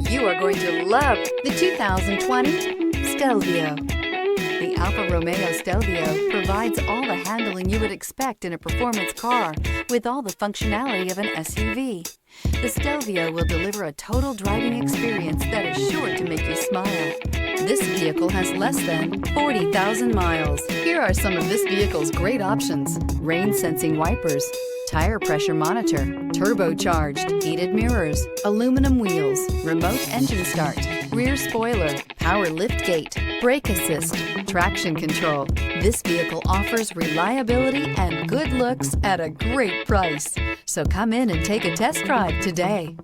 You are going to love the 2020 Stelvio. The Alfa Romeo Stelvio provides all the handling you would expect in a performance car with all the functionality of an SUV. The Stelvio will deliver a total driving experience that is sure to make you smile. This vehicle has less than 40,000 miles. Here are some of this vehicle's great options: rain sensing wipers, tire pressure monitor, turbocharged, heated mirrors, aluminum wheels, remote engine start, rear spoiler, power liftgate, brake assist, traction control. This vehicle offers reliability and good looks at a great price. So come in and take a test drive today.